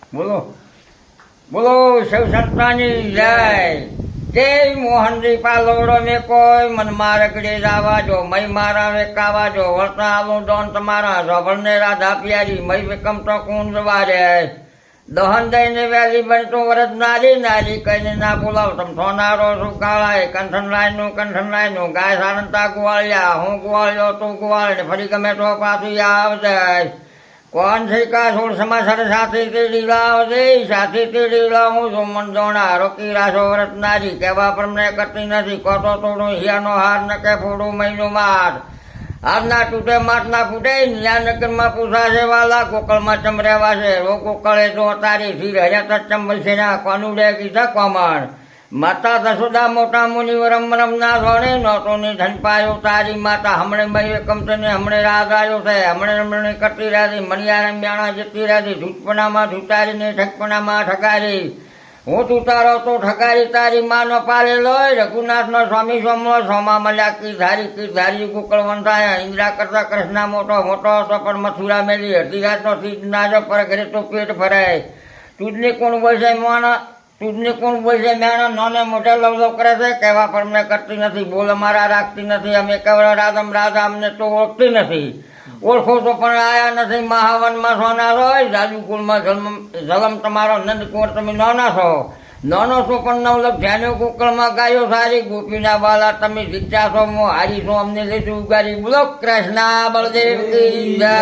બોલો બોલો શિવ સંતાની જય જય મોહનજી પાલોડો ને કોઈ મન મારકડી જાવા જો મય મારા વેકાવા જો વર્તા આવું ડોન તમારા જોભળને રાધા પ્યારી મય વિકમ તો કુંજ વારે દહન દઈને વેલી બનતું વરદ નારી નારી કઈને ના બોલાવ તમ સોનારો શું કાળાય કંઠન લાયનું ગાય સારંતા ગુવાળિયા હું ગુવાળ્યો તું ગુવાળ ફરી ગમે તો પાછી આવજે કોણ છે કા સોળ સમાચાર સાથે તેડી લાવજે સાથે તેડી લાવું છું મન જોણા રોકી રાસો વરત નારી કેવા પ્રમને કરતી નથી કોતો તોડું હિયાનો હાર ન કે ફોડું મહિનો માર હારના તૂટે માટના ફૂટે ન્યા નગરમાં પૂછા છે વાલા ગોકળમાં ચમરેવા છે રો ગોકળે તો તારી ફીર હજાર ચંબલ છે ના કોનુડે કીધા કોમણ માતા દસોદા મોટા મુનિવરમ રમના સોને નોટોની ધન પાયો તારી માતા હમણે મય કમસે ને હમણે રાગ આવ્યો છે હમણે કરતી રહેતી મણિયાર બ્યાણા જતી રહેતી ધૂટપણામાં ધૂટારીને ઠકપણામાં ઠકારી હું તું તારો તો ઠકારી તારી માનો પાલેલો રઘુનાથનો સ્વામી સોમો સોમા મલ્યા કી ધારી ગોકળ વંધાયા ઇન્દ્રા કરતા કૃષ્ણ મોટો હતો પણ મથુરા મેલી અડધી રાતનો સીધ નાજો પર ઘરે તો પેટ ભરાય તુજને કોણ બોલશે માણા તુજને કોણ બોલશે મેણા નાને મોટે લવલો કરે છે કહેવા પર મેં કરતી નથી બોલ અમારા રાખતી નથી અમે કેવળ રાધમ રાધા અમને તો ઓળખતી નથી ઓળખો તો પણ આયા નથી મહાવનમાં સોના હોય જાદુકુળમાં જલમ તમારો નંદકુંવર તમે નાના છો નાનો છો પણ નવલખ ધ્યાનો ગોકળમાં ગાયો સારી ગોપીના બાલા તમે જીત્યા છો હારી છો અમને લીધું ઉગારી બોલો કૃષ્ણ બળદેવ કી જય